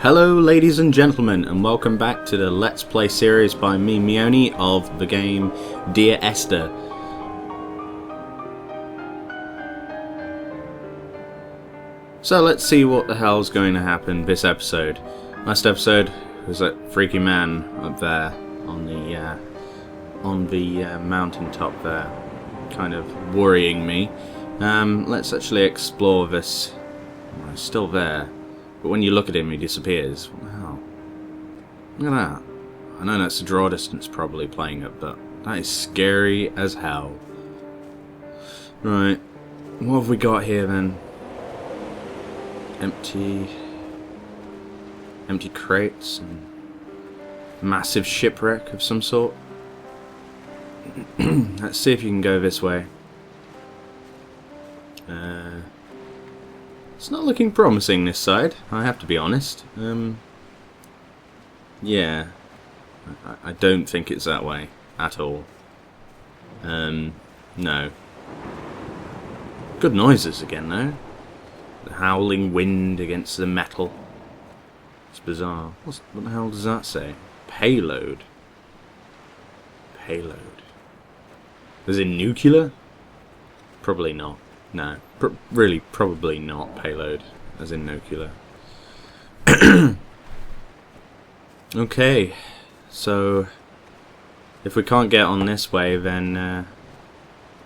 Hello ladies and gentlemen, and welcome back to the Let's Play series by me, Meoni, of the game Dear Esther. So let's see what the hell's going to happen this episode. Last episode was that freaky man up there on the mountaintop there, kind of worrying me. Let's actually explore this. Oh, he's still there. But when you look at him, he disappears. What the hell? Look at that. I know that's the draw distance probably playing it, but that is scary as hell. Right. What have we got here then? Empty crates and massive shipwreck of some sort. Let's see if you can go this way. It's not looking promising this side, I have to be honest. Yeah. I don't think it's that way at all. No. Good noises again though. The howling wind against the metal. It's bizarre. What the hell does that say? Payload. Payload. Is it nuclear? Probably not. No, really probably not payload, as in nuclear. Okay, so if we can't get on this way, then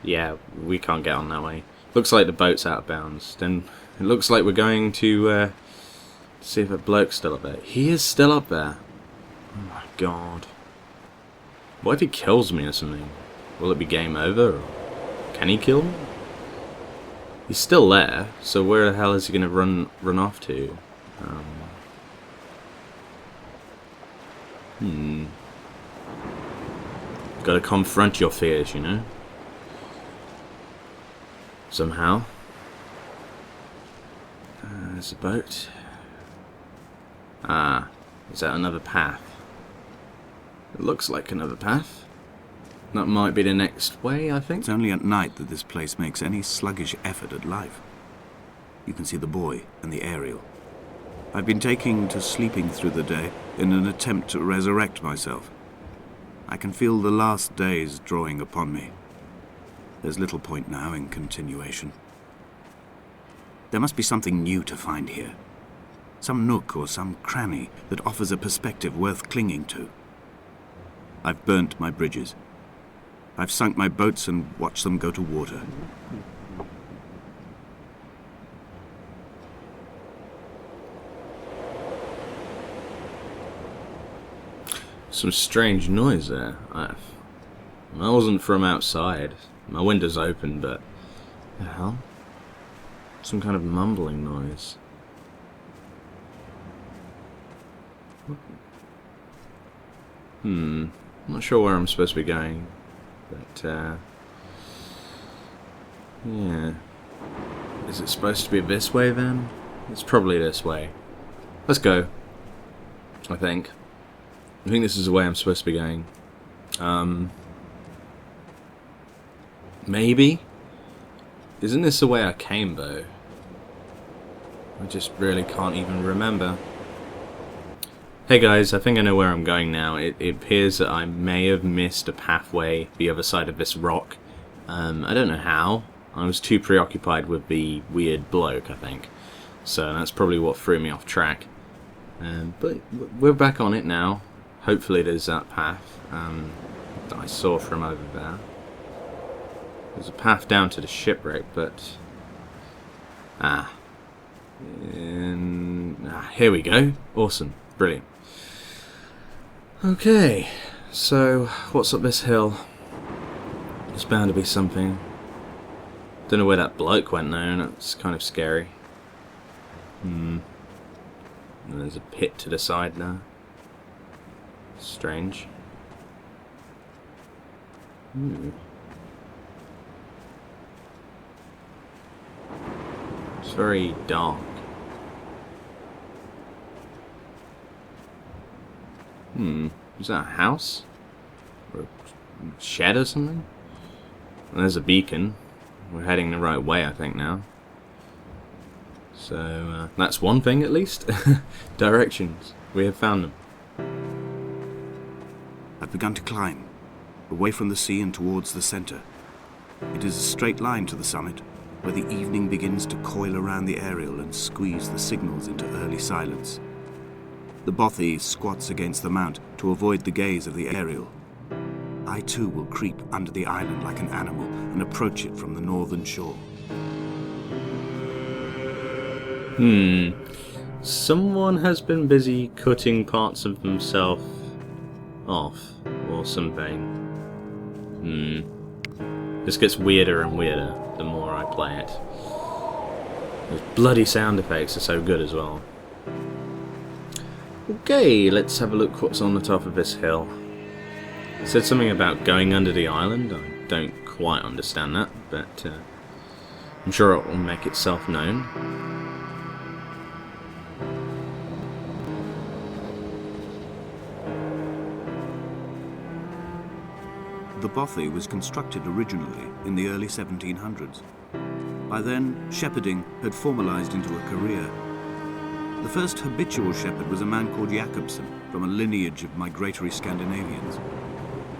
yeah, we can't get on that way. Looks like the boat's out of bounds. Then it looks like we're going to see if that bloke's still up there. He is still up there. Oh my god. What if he kills me or something? Will it be game over? Or can he kill me? He's still there, so where the hell is he going to run off to? Got to confront your fears, you know? Somehow. There's a boat. Ah, is that another path? It looks like another path. That might be the next way, I think. It's only at night that this place makes any sluggish effort at life. You can see the buoy and the aerial. I've been taking to sleeping through the day in an attempt to resurrect myself. I can feel the last days drawing upon me. There's little point now in continuation. There must be something new to find here. Some nook or some cranny that offers a perspective worth clinging to. I've burnt my bridges. I've sunk my boats and watched them go to water. Some strange noise there. That wasn't from outside. My window's open, but the hell? Some kind of mumbling noise. I'm not sure where I'm supposed to be going. But, yeah. Is it supposed to be this way then? It's probably this way. Let's go. I think this is the way I'm supposed to be going. Maybe? Isn't this the way I came though? I just really can't even remember. Hey guys, I think I know where I'm going now. It appears that I may have missed a pathway the other side of this rock. I don't know how. I was too preoccupied with the weird bloke, I think. So that's probably what threw me off track. But we're back on it now. Hopefully there's that path that I saw from over there. There's a path down to the shipwreck, but... here we go. Awesome. Brilliant. Okay, so what's up this hill? There's bound to be something. Don't know where that bloke went though, and that's kind of scary. And there's a pit to the side now. Strange. It's very dark. Is that a house? Or a shed or something? And there's a beacon. We're heading the right way, I think, now. So that's one thing at least. Directions. We have found them. I've begun to climb, away from the sea and towards the centre. It is a straight line to the summit, where the evening begins to coil around the aerial and squeeze the signals into early silence. The bothy squats against the mount to avoid the gaze of the aerial. I too will creep under the island like an animal and approach it from the northern shore. Someone has been busy cutting parts of themselves off, or something. This gets weirder and weirder the more I play it. Those bloody sound effects are so good as well. Okay, let's have a look what's on the top of this hill. It said something about going under the island. I don't quite understand that, but I'm sure it will make itself known. The bothy was constructed originally in the early 1700s. By then, shepherding had formalised into a career. The first habitual shepherd was a man called Jakobsen, from a lineage of migratory Scandinavians.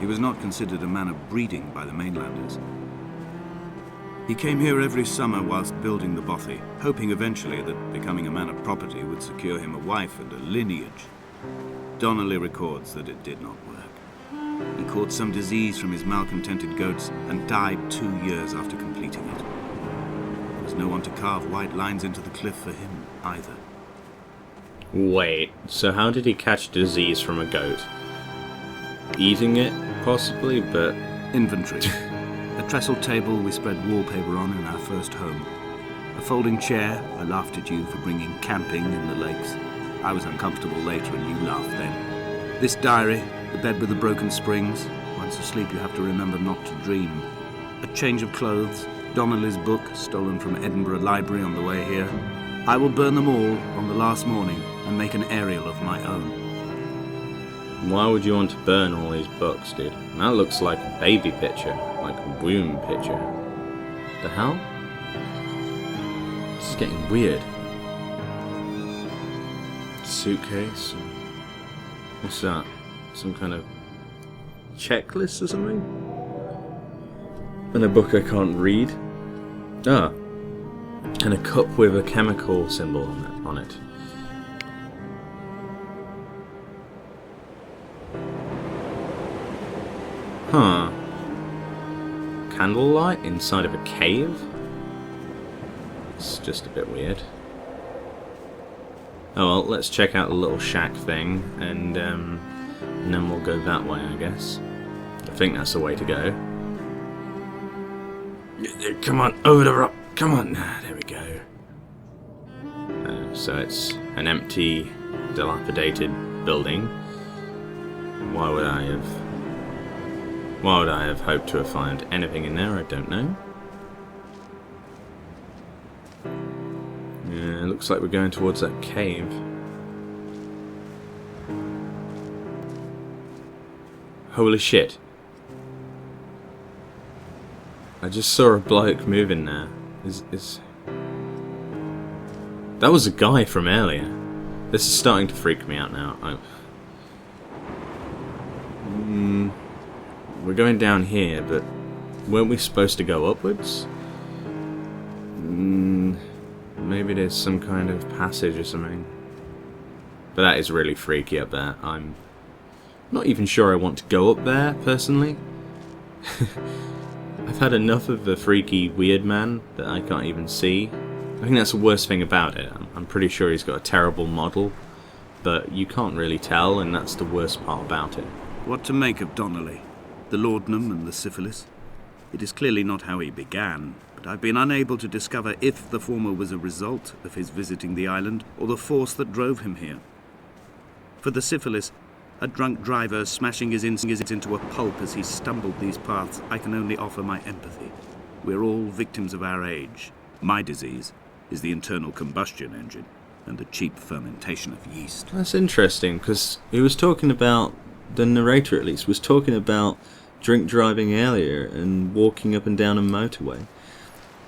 He was not considered a man of breeding by the mainlanders. He came here every summer whilst building the bothy, hoping eventually that becoming a man of property would secure him a wife and a lineage. Donnelly records that it did not work. He caught some disease from his malcontented goats and died 2 years after completing it. There was no one to carve white lines into the cliff for him either. Wait, so how did he catch disease from a goat? Eating it, possibly, but... Inventory. A trestle table we spread wallpaper on in our first home. A folding chair. I laughed at you for bringing camping in the lakes. I was uncomfortable later and you laughed then. This diary, the bed with the broken springs. Once asleep you have to remember not to dream. A change of clothes. Donnelly's book, stolen from Edinburgh Library on the way here. I will burn them all on the last morning and make an aerial of my own. Why would you want to burn all these books, dude? That looks like a baby picture, like a womb picture. The hell? This is getting weird. Suitcase. What's that? Some kind of checklist or something? And a book I can't read. Ah. And a cup with a chemical symbol on it. Huh. Candlelight inside of a cave? It's just a bit weird. Oh well, let's check out the little shack thing, and then we'll go that way, I guess. I think that's the way to go. Come on, over the rock. Come on. There we go. So it's an empty, dilapidated building. Why would I have hoped to have found anything in there? I don't know. Yeah, it looks like we're going towards that cave. Holy shit. I just saw a bloke moving there. That was a guy from earlier. This is starting to freak me out now. We're going down here, but weren't we supposed to go upwards? Maybe there's some kind of passage or something. But that is really freaky up there. I'm not even sure I want to go up there, personally. I've had enough of the freaky weird man that I can't even see. I think that's the worst thing about it. I'm pretty sure he's got a terrible model, but you can't really tell, and that's the worst part about it. What to make of Donnelly? The laudanum and the syphilis? It is clearly not how he began, but I've been unable to discover if the former was a result of his visiting the island or the force that drove him here. For the syphilis, a drunk driver smashing his insides into a pulp as he stumbled these paths, I can only offer my empathy. We're all victims of our age. My disease is the internal combustion engine and the cheap fermentation of yeast. That's interesting, because he was talking about, the narrator at least, was talking about drink driving earlier and walking up and down a motorway.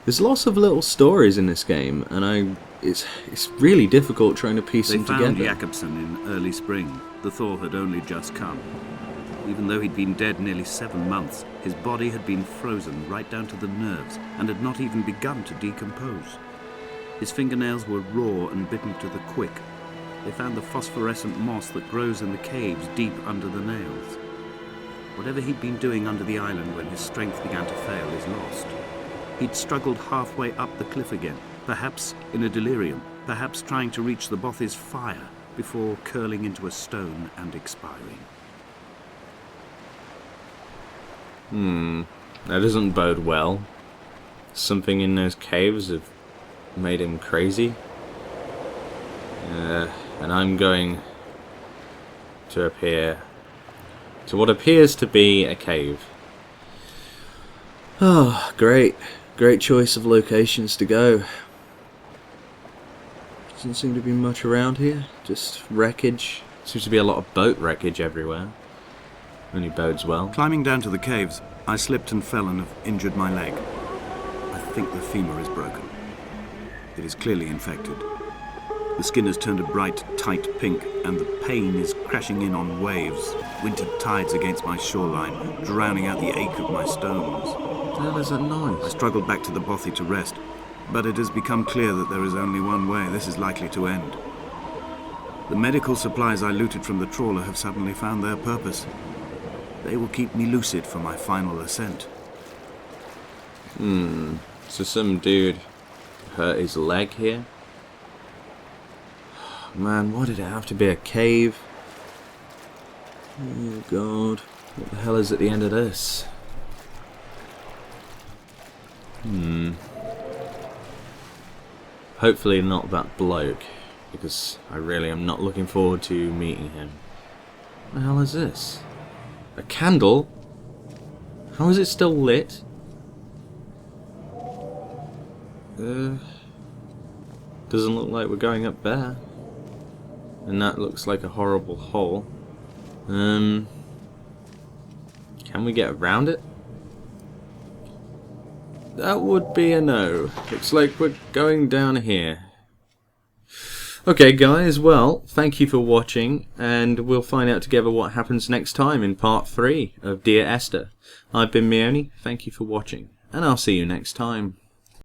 There's lots of little stories in this game, and it's really difficult trying to piece They them found together. Jakobsen in early spring. The thaw had only just come. Even though he'd been dead nearly 7 months, his body had been frozen right down to the nerves and had not even begun to decompose. His fingernails were raw and bitten to the quick. They found the phosphorescent moss that grows in the caves deep under the nails. Whatever he'd been doing under the island when his strength began to fail is lost. He'd struggled halfway up the cliff again, perhaps in a delirium, perhaps trying to reach the Bothy's fire before curling into a stone and expiring. That doesn't bode well. Something in those caves have made him crazy. And I'm going to appear to what appears to be a cave. Oh, great. Great choice of locations to go. Doesn't seem to be much around here. Just wreckage. Seems to be a lot of boat wreckage everywhere. Only bodes well. Climbing down to the caves, I slipped and fell and have injured my leg. I think the femur is broken. It is clearly infected. The skin has turned a bright, tight pink, and the pain is crashing in on waves, winter tides against my shoreline, drowning out the ache of my stones. What the hell is that noise? I struggled back to the bothy to rest, but it has become clear that there is only one way this is likely to end. The medical supplies I looted from the trawler have suddenly found their purpose. They will keep me lucid for my final ascent. So some dude hurt his leg here? Man, why did it have to be a cave? Oh god, what the hell is at the end of this? Hopefully not that bloke, because I really am not looking forward to meeting him. What the hell is this? A candle? How is it still lit? Doesn't look like we're going up there. And that looks like a horrible hole. Can we get around it? That would be a no. Looks like we're going down here. Okay guys, well, thank you for watching, and we'll find out together what happens next time in part 3 of Dear Esther. I've been Meoni, thank you for watching, and I'll see you next time.